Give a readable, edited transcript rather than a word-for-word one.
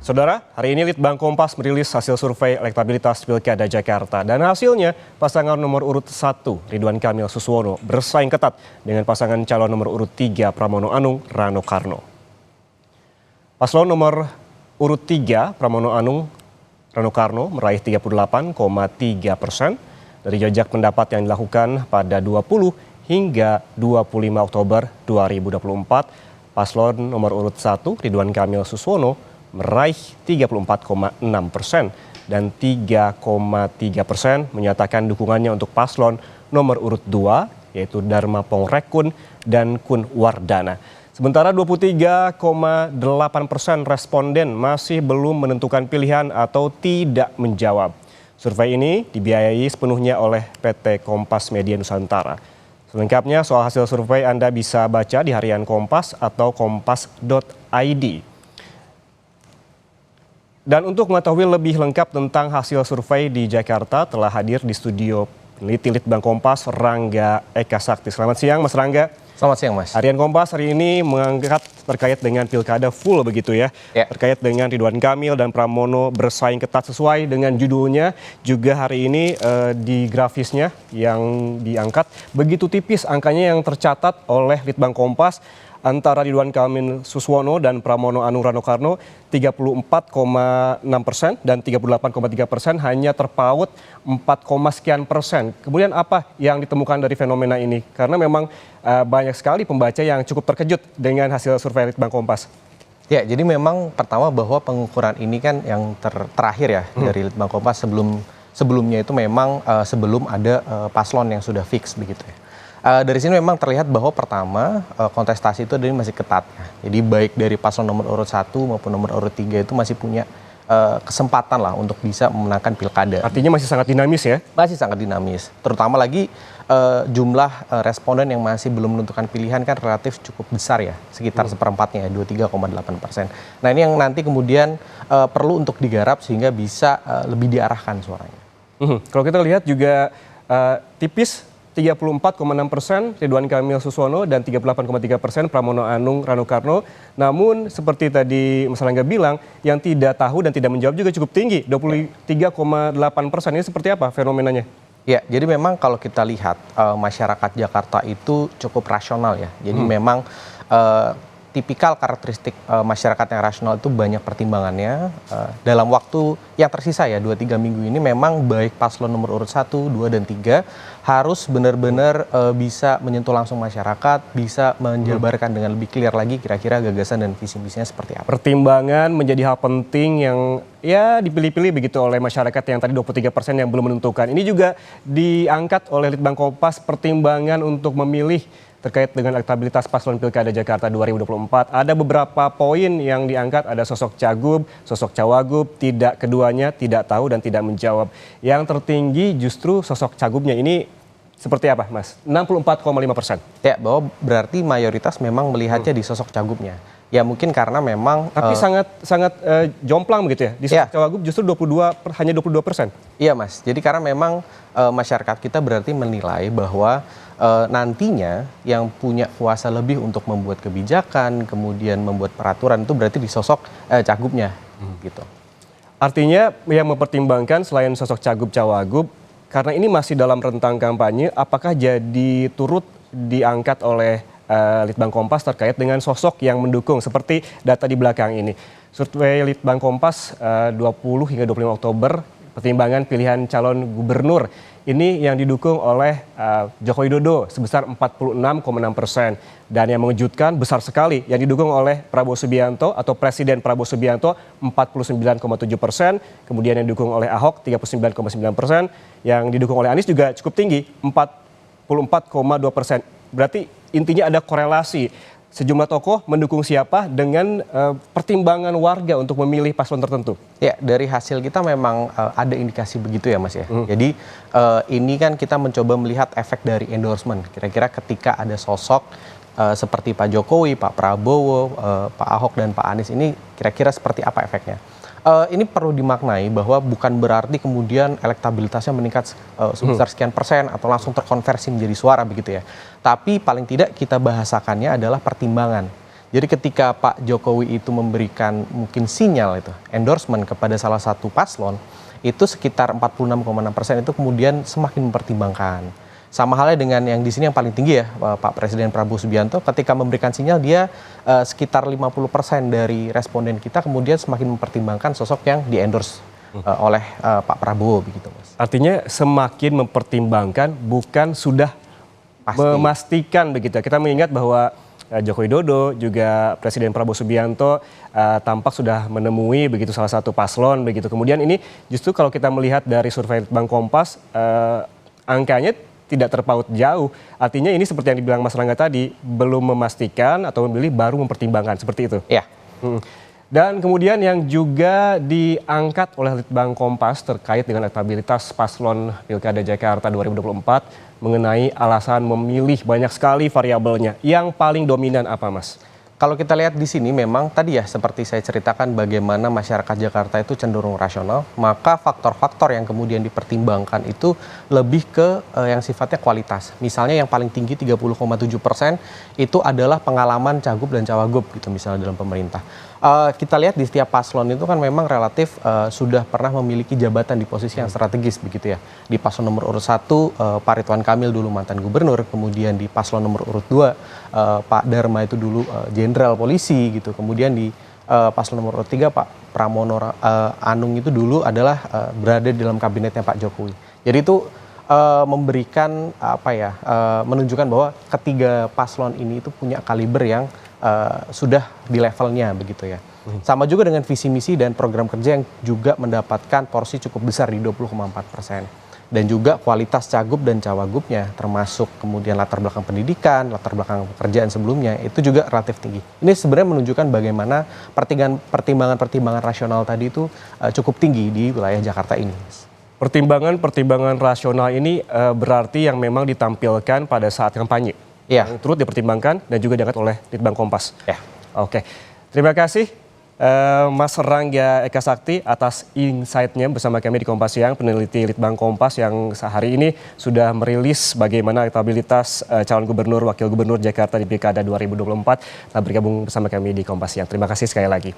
Saudara, hari ini Litbang Kompas merilis hasil survei elektabilitas Pilkada Jakarta. Dan hasilnya, pasangan nomor urut 1, Ridwan Kamil Suswono, bersaing ketat dengan pasangan calon nomor urut 3, Pramono Anung Rano Karno. Paslon nomor urut 3, Pramono Anung Rano Karno, meraih 38,3% dari jajak pendapat yang dilakukan pada 20 hingga 25 Oktober 2024. Paslon nomor urut 1, Ridwan Kamil Suswono, meraih 34,6% dan 3,3% menyatakan dukungannya untuk paslon nomor urut 2 yaitu Dharma Pongrekun dan Kun Wardana. Sementara 23,8% responden masih belum menentukan pilihan atau tidak menjawab. Survei ini dibiayai sepenuhnya oleh PT Kompas Media Nusantara. Selengkapnya soal hasil survei Anda bisa baca di harian Kompas atau kompas.id. Dan untuk mengetahui lebih lengkap tentang hasil survei di Jakarta, telah hadir di studio peneliti Litbang Kompas, Rangga Eka Sakti. Selamat siang, Mas Rangga. Selamat siang, Mas. Harian Kompas hari ini mengangkat terkait dengan pilkada full begitu ya. Terkait dengan Ridwan Kamil dan Pramono bersaing ketat sesuai dengan judulnya. Juga hari ini di grafisnya yang diangkat begitu tipis angkanya yang tercatat oleh Litbang Kompas. Antara Ridwan Kamil Suswono dan Pramono Anung Rano Karno 34,6% dan 38,3% hanya terpaut 4, sekian persen. Kemudian apa yang ditemukan dari fenomena ini? Karena memang banyak sekali pembaca yang cukup terkejut dengan hasil survei Litbang Kompas. Ya, jadi memang pertama bahwa pengukuran ini kan yang terakhir ya dari Litbang Kompas sebelumnya itu memang sebelum ada paslon yang sudah fix begitu ya. Dari sini memang terlihat bahwa pertama kontestasi itu masih ketat. Jadi baik dari paslon nomor urut 1 maupun nomor urut 3 itu masih punya kesempatan lah untuk bisa memenangkan pilkada. Artinya masih sangat dinamis ya? Masih sangat dinamis. Terutama lagi jumlah responden yang masih belum menentukan pilihan kan relatif cukup besar ya. Sekitar seperempatnya, 23,8%. Nah ini yang nanti kemudian perlu untuk digarap sehingga bisa lebih diarahkan suaranya. Kalau kita lihat juga tipis 34,6% Ridwan Kamil Suswono dan 38,3% Pramono Anung Rano Karno. Namun seperti tadi Mas Rangga bilang, yang tidak tahu dan tidak menjawab juga cukup tinggi, 23,8%. Ini seperti apa fenomenanya? Ya, jadi memang kalau kita lihat masyarakat Jakarta itu cukup rasional ya. Jadi memang tipikal karakteristik masyarakat yang rasional itu banyak pertimbangannya. Dalam waktu yang tersisa ya 2-3 minggu ini memang baik paslon nomor urut 1, 2, dan 3 harus benar-benar bisa menyentuh langsung masyarakat, bisa menjabarkan dengan lebih clear lagi kira-kira gagasan dan visi misinya seperti apa. Pertimbangan menjadi hal penting yang ya dipilih-pilih begitu oleh masyarakat yang tadi 23% yang belum menentukan. Ini juga diangkat oleh Litbang Kompas pertimbangan untuk memilih terkait dengan elektabilitas paslon Pilkada Jakarta 2024. Ada beberapa poin yang diangkat, ada sosok Cagup, sosok Cawagup, tidak keduanya tidak tahu dan tidak menjawab. Yang tertinggi justru sosok Cagupnya. Ini seperti apa, Mas? 64,5%. Ya, bahwa berarti mayoritas memang melihatnya di sosok Cagupnya. Ya mungkin karena memang tapi sangat jomplang begitu ya. Di sosok Cawagup justru hanya 22%. Iya, Mas. Jadi karena memang masyarakat kita berarti menilai bahwa nantinya yang punya kuasa lebih untuk membuat kebijakan, kemudian membuat peraturan itu berarti di sosok Cagupnya gitu. Artinya yang mempertimbangkan selain sosok Cagup Cawagup, karena ini masih dalam rentang kampanye, apakah jadi turut diangkat oleh Litbang Kompas terkait dengan sosok yang mendukung seperti data di belakang ini. Survei Litbang Kompas 20 hingga 25 Oktober, pertimbangan pilihan calon gubernur ini yang didukung oleh Joko Widodo sebesar 46,6%. Dan yang mengejutkan besar sekali yang didukung oleh Prabowo Subianto atau Presiden Prabowo Subianto 49,7%. Kemudian yang didukung oleh Ahok 39,9%. Yang didukung oleh Anies juga cukup tinggi 44,2%. Berarti intinya ada korelasi. Sejumlah tokoh mendukung siapa dengan pertimbangan warga untuk memilih paslon tertentu. Ya, dari hasil kita memang ada indikasi begitu ya, Mas ya. Jadi ini kan kita mencoba melihat efek dari endorsement. Kira-kira ketika ada sosok seperti Pak Jokowi, Pak Prabowo, Pak Ahok dan Pak Anies ini kira-kira seperti apa efeknya? Ini perlu dimaknai bahwa bukan berarti kemudian elektabilitasnya meningkat sebesar sekian persen atau langsung terkonversi menjadi suara begitu ya. Tapi paling tidak kita bahasakannya adalah pertimbangan. Jadi ketika Pak Jokowi itu memberikan mungkin sinyal itu, endorsement kepada salah satu paslon, itu sekitar 46,6% itu kemudian semakin mempertimbangkan. Sama halnya dengan yang di sini yang paling tinggi ya, Pak Presiden Prabowo Subianto, ketika memberikan sinyal dia sekitar 50% dari responden kita kemudian semakin mempertimbangkan sosok yang di-endorse oleh Pak Prabowo begitu, Mas. Artinya semakin mempertimbangkan, bukan sudah Pasti. memastikan begitu. Kita mengingat bahwa Joko Widodo juga Presiden Prabowo Subianto tampak sudah menemui begitu salah satu paslon begitu. Kemudian ini justru kalau kita melihat dari survei Litbang Kompas angkanya tidak terpaut jauh. Artinya ini seperti yang dibilang Mas Rangga tadi, belum memastikan atau memilih baru mempertimbangkan seperti itu. Ya. Dan kemudian yang juga diangkat oleh Litbang Kompas terkait dengan elektabilitas paslon Pilkada Jakarta 2024 mengenai alasan memilih banyak sekali variabelnya. Yang paling dominan apa, Mas? Kalau kita lihat di sini memang tadi ya seperti saya ceritakan bagaimana masyarakat Jakarta itu cenderung rasional, maka faktor-faktor yang kemudian dipertimbangkan itu lebih ke yang sifatnya kualitas. Misalnya yang paling tinggi 30,7% itu adalah pengalaman cagup dan cawagup gitu misalnya dalam pemerintah. Kita lihat di setiap paslon itu kan memang relatif sudah pernah memiliki jabatan di posisi yang strategis begitu ya. Di paslon nomor urut 1 Pak Ridwan Kamil dulu mantan gubernur, kemudian di paslon nomor urut 2 Pak Dharma itu dulu jenderal polisi gitu. Kemudian di paslon nomor urut 3 Pak Pramono Anung itu dulu adalah berada di dalam kabinetnya Pak Jokowi. Jadi itu memberikan menunjukkan bahwa ketiga paslon ini itu punya kaliber yang sudah di levelnya begitu ya. Sama juga dengan visi misi dan program kerja yang juga mendapatkan porsi cukup besar di 20,4%. Dan juga kualitas cagup dan cawagupnya termasuk kemudian latar belakang pendidikan, latar belakang pekerjaan sebelumnya itu juga relatif tinggi. Ini sebenarnya menunjukkan bagaimana pertimbangan-pertimbangan rasional tadi itu cukup tinggi di wilayah Jakarta ini. Pertimbangan-pertimbangan rasional ini berarti yang memang ditampilkan pada saat kampanye. Ya. Yang turut dipertimbangkan dan juga diangkat oleh Litbang Kompas. Ya. Oke, terima kasih Mas Rangga Eka Sakti atas insight-nya bersama kami di Kompas Siang, peneliti Litbang Kompas yang sehari ini sudah merilis bagaimana elektabilitas calon gubernur, wakil gubernur Jakarta di Pilkada 2024. Telah bergabung bersama kami di Kompas Siang. Terima kasih sekali lagi.